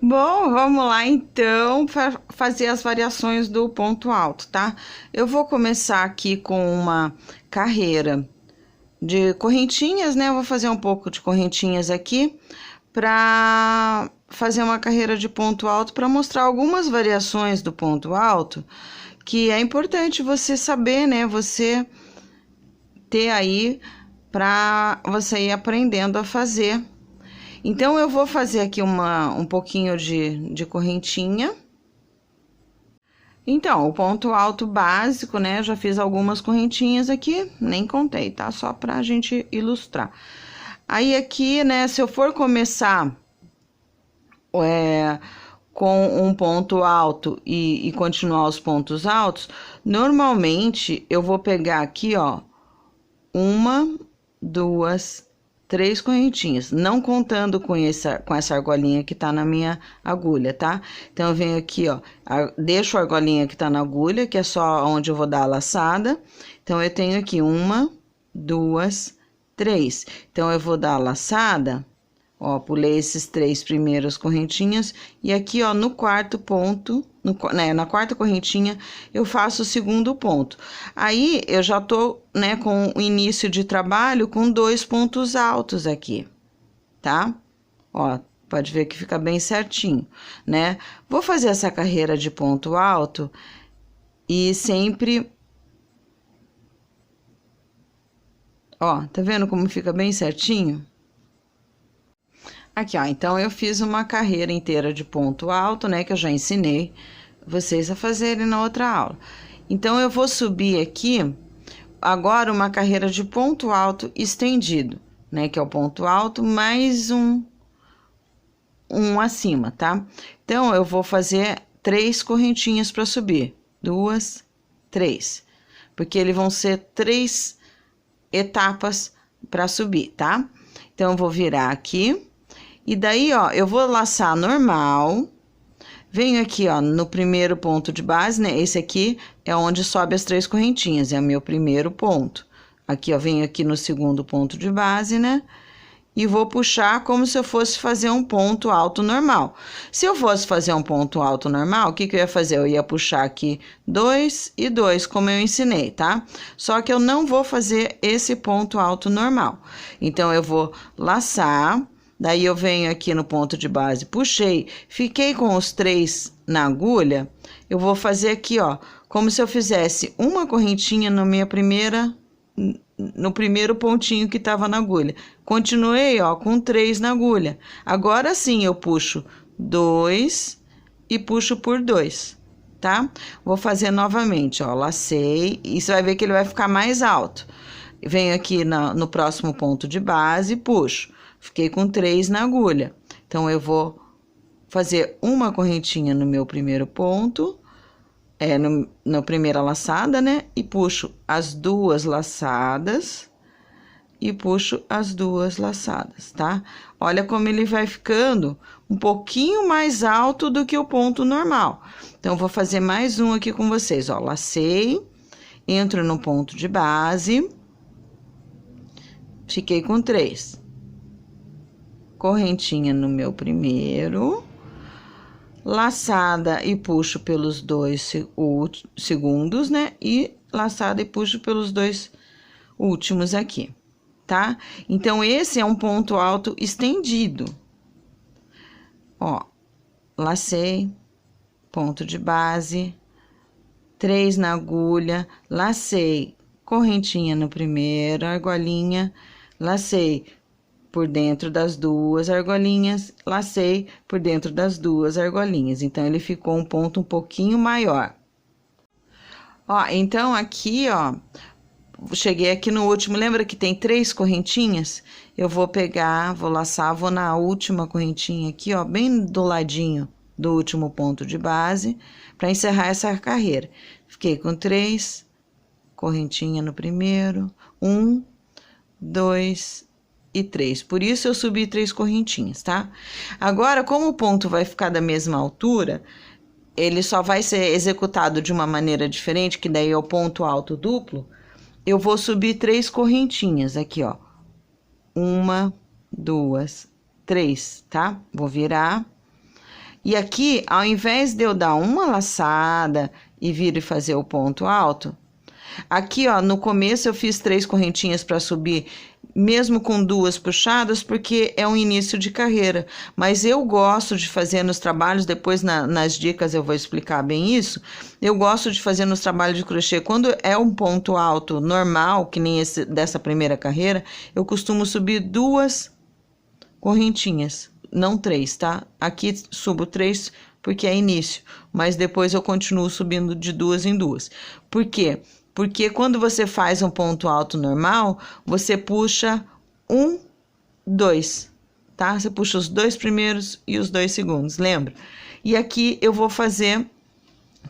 Bom, vamos lá então fazer as variações do ponto alto, tá? Eu vou começar aqui com uma carreira de correntinhas, né? Eu vou fazer um pouco de correntinhas aqui para fazer uma carreira de ponto alto para mostrar algumas variações do ponto alto que é importante você saber, né? Você ter aí para você ir aprendendo a fazer. Então, eu vou fazer aqui um pouquinho de correntinha. Então, o ponto alto básico, né? Já fiz algumas correntinhas aqui, nem contei, tá? Só pra gente ilustrar. Aí, aqui, né, se eu for começar com um ponto alto e continuar os pontos altos, normalmente eu vou pegar aqui, ó, uma, duas, três correntinhas, não contando com essa argolinha que tá na minha agulha, tá? Então, eu venho aqui, ó, deixo a argolinha que tá na agulha, que é só onde eu vou dar a laçada. Então, eu tenho aqui uma, duas, três. Então, eu vou dar a laçada, ó, pulei esses três primeiros correntinhas, e aqui, ó, no quarto ponto, na quarta correntinha, eu faço o segundo ponto. Aí, eu já tô, né, com o início de trabalho com 2 pontos altos aqui, tá? Ó, pode ver que fica bem certinho, né? Vou fazer essa carreira de ponto alto e sempre... Ó, tá vendo como fica bem certinho? Aqui, ó, então eu fiz uma carreira inteira de ponto alto, né, que eu já ensinei vocês a fazerem na outra aula. Então, eu vou subir aqui agora uma carreira de ponto alto estendido, né, que é o ponto alto mais um acima, tá? Então, eu vou fazer 3 correntinhas para subir, 2, 3, porque eles vão ser 3 etapas para subir, tá? Então, eu vou virar aqui. E daí, ó, eu vou laçar normal, venho aqui, ó, no primeiro ponto de base, né? Esse aqui é onde sobe as 3 correntinhas, é o meu primeiro ponto. Aqui, ó, venho aqui no segundo ponto de base, né? E vou puxar como se eu fosse fazer um ponto alto normal. Se eu fosse fazer um ponto alto normal, o que que eu ia fazer? Eu ia puxar aqui 2 e 2, como eu ensinei, tá? Só que eu não vou fazer esse ponto alto normal. Então, eu vou laçar... Daí, eu venho aqui no ponto de base, puxei, fiquei com os 3 na agulha, eu vou fazer aqui, ó, como se eu fizesse uma correntinha no primeiro pontinho que tava na agulha. Continuei, ó, com 3 na agulha. Agora sim, eu puxo 2 e puxo por 2, tá? Vou fazer novamente, ó, lacei, e você vai ver que ele vai ficar mais alto. Venho aqui no próximo ponto de base, puxo. Fiquei com 3 na agulha. Então, eu vou fazer uma correntinha no meu primeiro ponto, na primeira laçada, né? E puxo as 2 laçadas e puxo as 2 laçadas, tá? Olha como ele vai ficando um pouquinho mais alto do que o ponto normal. Então, vou fazer mais um aqui com vocês, ó. Lacei, entro no ponto de base, fiquei com 3. Correntinha no meu primeiro, laçada e puxo pelos 2 segundos, né? E laçada e puxo pelos 2 últimos aqui, tá? Então, esse é um ponto alto estendido. Ó, lacei, ponto de base, 3 na agulha, lacei, correntinha no primeiro, argolinha, lacei por dentro das 2 argolinhas, lacei por dentro das 2 argolinhas. Então, ele ficou um ponto um pouquinho maior. Ó, então, aqui, ó, cheguei aqui no último, lembra que tem 3 correntinhas? Eu vou pegar, vou laçar, vou na última correntinha aqui, ó, bem do ladinho do último ponto de base, para encerrar essa carreira. Fiquei com 3, correntinha no primeiro, 1, 2 e 3. Por isso, eu subi 3 correntinhas, tá? Agora, como o ponto vai ficar da mesma altura, ele só vai ser executado de uma maneira diferente, que daí é o ponto alto duplo, eu vou subir 3 correntinhas aqui, ó. 1, 2, 3, tá? Vou virar. E aqui, ao invés de eu dar uma laçada e vir e fazer o ponto alto, aqui, ó, no começo eu fiz 3 correntinhas para subir, mesmo com 2 puxadas, porque é um início de carreira. Mas eu gosto de fazer nos trabalhos, depois nas dicas eu vou explicar bem isso, eu gosto de fazer nos trabalhos de crochê, quando é um ponto alto normal, que nem esse dessa primeira carreira, eu costumo subir 2 correntinhas, não 3, tá? Aqui subo 3 porque é início, mas depois eu continuo subindo de 2 em 2. Por quê? Porque quando você faz um ponto alto normal, você puxa 1, 2, tá? Você puxa os 2 primeiros e os 2 segundos, lembra? E aqui eu vou fazer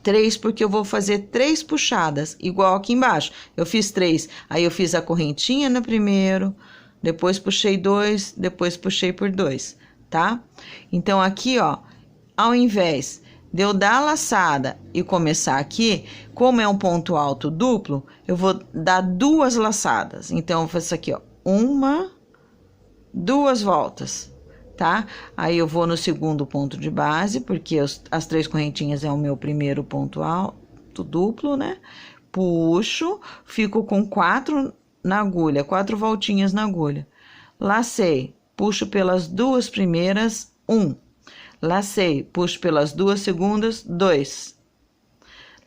3, porque eu vou fazer 3 puxadas, igual aqui embaixo. Eu fiz 3, aí eu fiz a correntinha no primeiro, depois puxei 2, depois puxei por 2, tá? Então, aqui, ó, ao invés de eu dar a laçada e começar aqui, como é um ponto alto duplo, eu vou dar 2 laçadas. Então, eu faço aqui, ó, 1, 2 voltas, tá? Aí, eu vou no segundo ponto de base, porque as 3 correntinhas é o meu primeiro ponto alto duplo, né? Puxo, fico com 4 na agulha, 4 voltinhas na agulha. Lacei, puxo pelas 2 primeiras, 1. Lacei, puxo pelas 2 segundas, 2.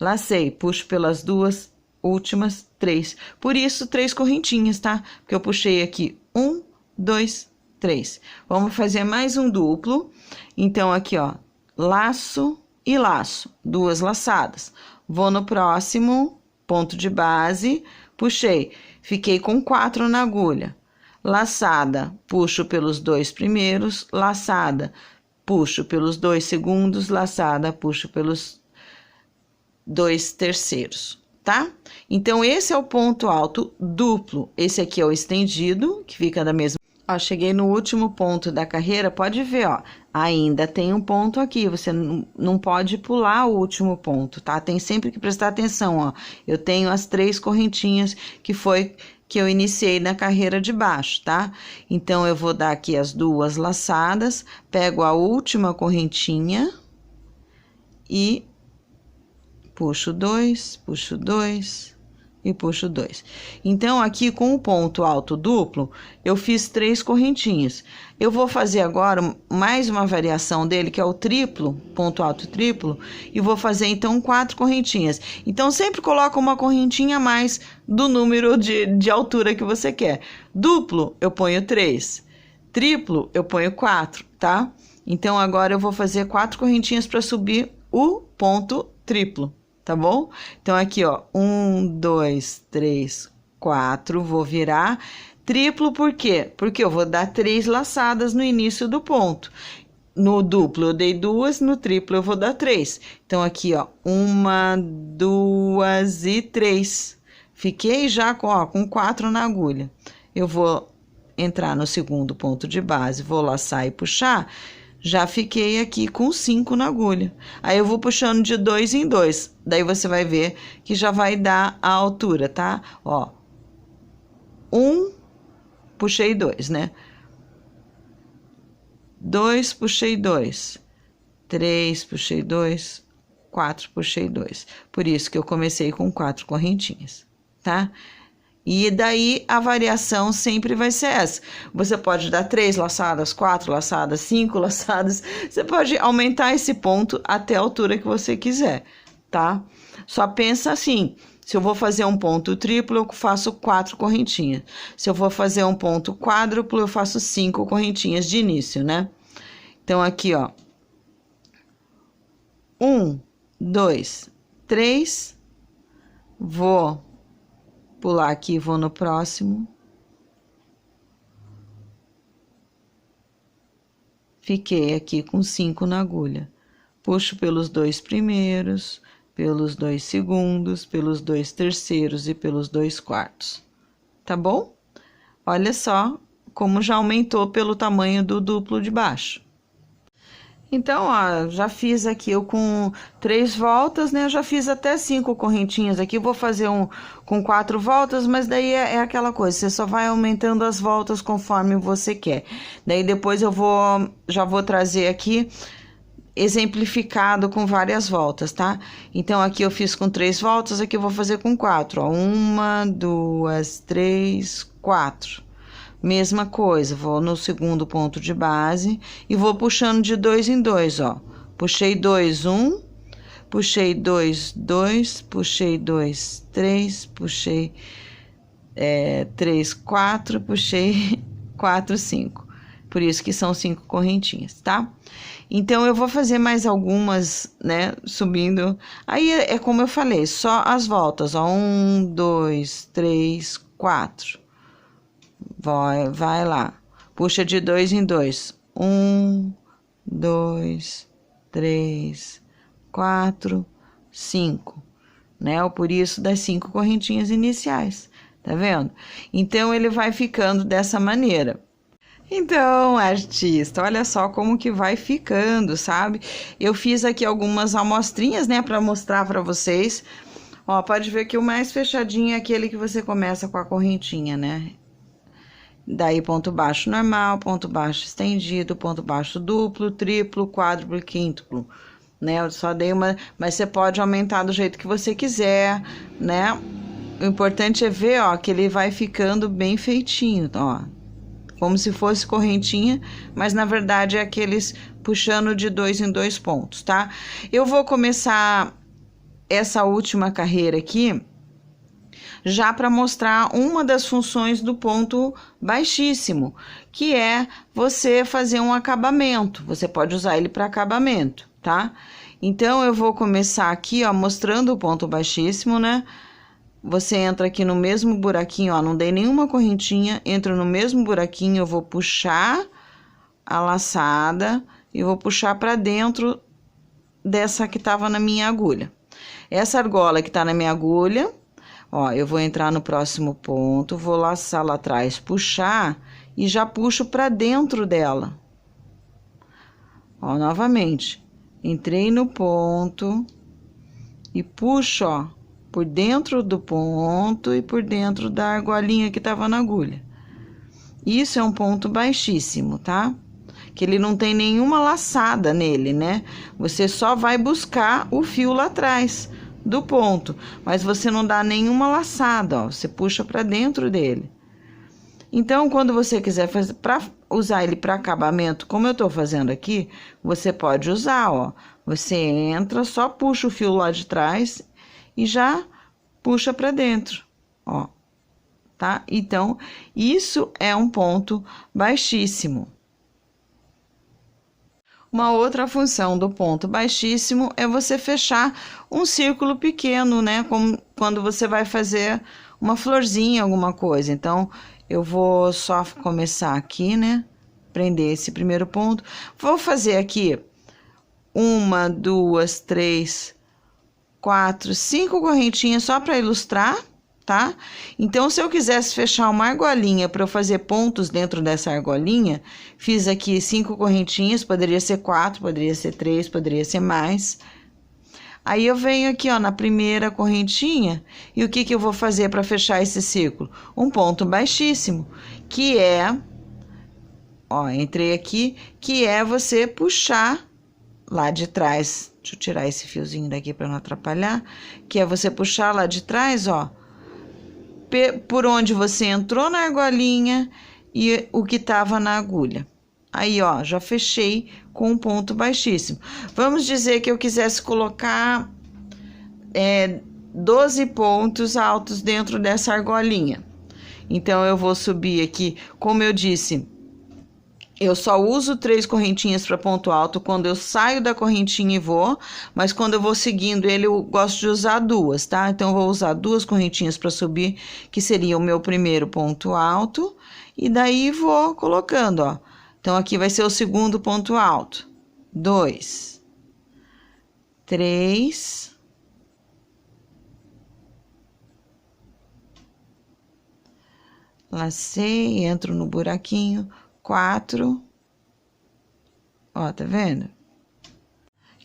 Lacei, puxo pelas 2 últimas, 3. Por isso, 3 correntinhas, tá? Porque eu puxei aqui 1, 2, 3. Vamos fazer mais um duplo. Então, aqui, ó, laço e laço, 2 laçadas. Vou no próximo ponto de base, puxei, fiquei com 4 na agulha. Laçada, puxo pelos 2 primeiros, laçada, puxo pelos 2 segundos, laçada, puxo pelos 2 terceiros, tá? Então, esse é o ponto alto duplo. Esse aqui é o estendido, que fica da mesma... Ó, cheguei no último ponto da carreira, pode ver, ó, ainda tem um ponto aqui, você não pode pular o último ponto, tá? Tem sempre que prestar atenção, ó. Eu tenho as 3 correntinhas que foi que eu iniciei na carreira de baixo, tá? Então, eu vou dar aqui as 2 laçadas, pego a última correntinha e puxo 2, puxo 2 e puxo 2. Então, aqui com o ponto alto duplo, eu fiz 3 correntinhas. Eu vou fazer agora mais uma variação dele, que é o triplo, ponto alto triplo, e vou fazer então 4 correntinhas. Então, sempre coloca uma correntinha a mais do número de altura que você quer. Duplo, eu ponho 3. Triplo, eu ponho 4, tá? Então, agora eu vou fazer 4 correntinhas para subir o ponto triplo. Tá bom? Então, aqui, ó, 1, 2, 3, 4, vou virar triplo, por quê? Porque eu vou dar 3 laçadas no início do ponto. No duplo, eu dei 2, no triplo, eu vou dar 3. Então, aqui, ó, 1, 2 e 3. Fiquei já com 4 na agulha. Eu vou entrar no segundo ponto de base, vou laçar e puxar. Já fiquei aqui com 5 na agulha. Aí, eu vou puxando de 2 em 2. Daí, você vai ver que já vai dar a altura, tá? Ó, 1, puxei 2, né? 2, puxei 2. 3, puxei 2. 4, puxei 2. Por isso que eu comecei com 4 correntinhas, tá? E daí, a variação sempre vai ser essa. Você pode dar 3 laçadas, 4 laçadas, 5 laçadas. Você pode aumentar esse ponto até a altura que você quiser, tá? Só pensa assim, se eu vou fazer um ponto triplo, eu faço 4 correntinhas. Se eu vou fazer um ponto quádruplo, eu faço 5 correntinhas de início, né? Então, aqui, ó. 1, 2, 3. Vou pular aqui, vou no próximo. Fiquei aqui com 5 na agulha. Puxo pelos 2 primeiros, pelos 2 segundos, pelos 2 terceiros e pelos 2 quartos. Tá bom? Olha só como já aumentou pelo tamanho do duplo de baixo. Então, ó, já fiz aqui eu com 3 voltas, né? Eu já fiz até 5 correntinhas aqui. Vou fazer um com 4 voltas, mas daí é aquela coisa, você só vai aumentando as voltas conforme você quer. Daí depois eu já vou trazer aqui exemplificado com várias voltas, tá? Então, aqui eu fiz com 3 voltas, aqui eu vou fazer com 4, ó. 1, 2, 3, 4. Mesma coisa, vou no segundo ponto de base e vou puxando de 2 em 2, ó. Puxei 2, 1, puxei 2, 2, puxei 2, 3, puxei 3, 4, puxei 4, 5. Por isso que são 5 correntinhas, tá? Então, eu vou fazer mais algumas, né, subindo. Aí, é como eu falei, só as voltas, ó. 1, 2, 3, 4. Vai lá. Puxa de 2 em 2. 1, 2, 3, 4, 5. Né? Por isso, das 5 correntinhas iniciais. Tá vendo? Então, ele vai ficando dessa maneira. Então, artista, olha só como que vai ficando, sabe? Eu fiz aqui algumas amostrinhas, né, para mostrar para vocês. Ó, pode ver que o mais fechadinho é aquele que você começa com a correntinha, né? Daí, ponto baixo normal, ponto baixo estendido, ponto baixo duplo, triplo, quádruplo e quíntuplo, né? Eu só dei uma... Mas você pode aumentar do jeito que você quiser, né? O importante é ver, ó, que ele vai ficando bem feitinho, ó. Como se fosse correntinha, mas na verdade é aqueles puxando de 2 em 2 pontos, tá? Eu vou começar essa última carreira aqui, já para mostrar uma das funções do ponto baixíssimo, que é você fazer um acabamento. Você pode usar ele para acabamento, tá? Então, eu vou começar aqui, ó, mostrando o ponto baixíssimo, né? Você entra aqui no mesmo buraquinho, ó, não dei nenhuma correntinha, entro no mesmo buraquinho, eu vou puxar a laçada e vou puxar para dentro dessa que tava na minha agulha. Essa argola que tá na minha agulha, ó, eu vou entrar no próximo ponto, vou laçar lá atrás, puxar e já puxo para dentro dela. Ó, novamente, entrei no ponto e puxo, ó, por dentro do ponto e por dentro da argolinha que tava na agulha. Isso é um ponto baixíssimo, tá? Que ele não tem nenhuma laçada nele, né? Você só vai buscar o fio lá atrás do ponto, mas você não dá nenhuma laçada, ó. Você puxa para dentro dele. Então, quando você quiser fazer, para usar ele para acabamento, como eu tô fazendo aqui, você pode usar, ó. Você entra, só puxa o fio lá de trás e já puxa para dentro, ó, tá? Então, isso é um ponto baixíssimo. Uma outra função do ponto baixíssimo é você fechar um círculo pequeno, né? Como quando você vai fazer uma florzinha, alguma coisa. Então, eu vou só começar aqui, né? Prender esse primeiro ponto. Vou fazer aqui 1, 2, 3, 4, 5 correntinhas só para ilustrar, tá? Então, se eu quisesse fechar uma argolinha para eu fazer pontos dentro dessa argolinha, fiz aqui 5 correntinhas, poderia ser 4, poderia ser 3, poderia ser mais. Aí, eu venho aqui, ó, na primeira correntinha, e o que que eu vou fazer para fechar esse círculo? Um ponto baixíssimo, que é, ó, entrei aqui, que é você puxar lá de trás. Deixa eu tirar esse fiozinho daqui para não atrapalhar, que é você puxar lá de trás, ó, por onde você entrou na argolinha e o que tava na agulha. Aí, ó, já fechei com um ponto baixíssimo. Vamos dizer que eu quisesse colocar 12 pontos altos dentro dessa argolinha. Então, eu vou subir aqui, como eu disse, eu só uso 3 correntinhas para ponto alto quando eu saio da correntinha e vou, mas quando eu vou seguindo ele, eu gosto de usar 2, tá? Então, eu vou usar 2 correntinhas para subir, que seria o meu primeiro ponto alto, e daí vou colocando, ó. Então, aqui vai ser o segundo ponto alto. 2, 3, lacei, entro no buraquinho, 4, ó, tá vendo?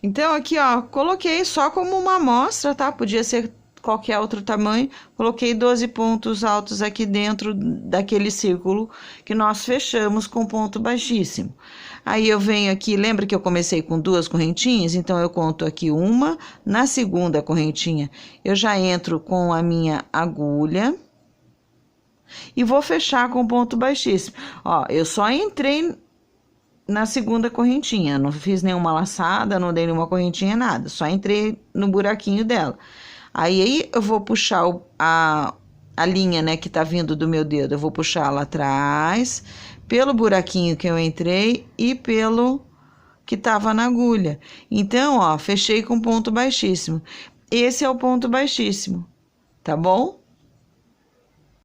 Então, aqui, ó, coloquei só como uma amostra, tá? Podia ser qualquer outro tamanho, coloquei 12 pontos altos aqui dentro daquele círculo que nós fechamos com ponto baixíssimo. Aí eu venho aqui, lembra que eu comecei com 2 correntinhas? Então, eu conto aqui uma, na segunda correntinha, eu já entro com a minha agulha e vou fechar com ponto baixíssimo. Ó, eu só entrei na segunda correntinha, não fiz nenhuma laçada, não dei nenhuma correntinha, nada, só entrei no buraquinho dela. Aí eu vou puxar a linha, né, que tá vindo do meu dedo, eu vou puxar lá atrás, pelo buraquinho que eu entrei e pelo que tava na agulha. Então, ó, fechei com ponto baixíssimo. Esse é o ponto baixíssimo, tá bom?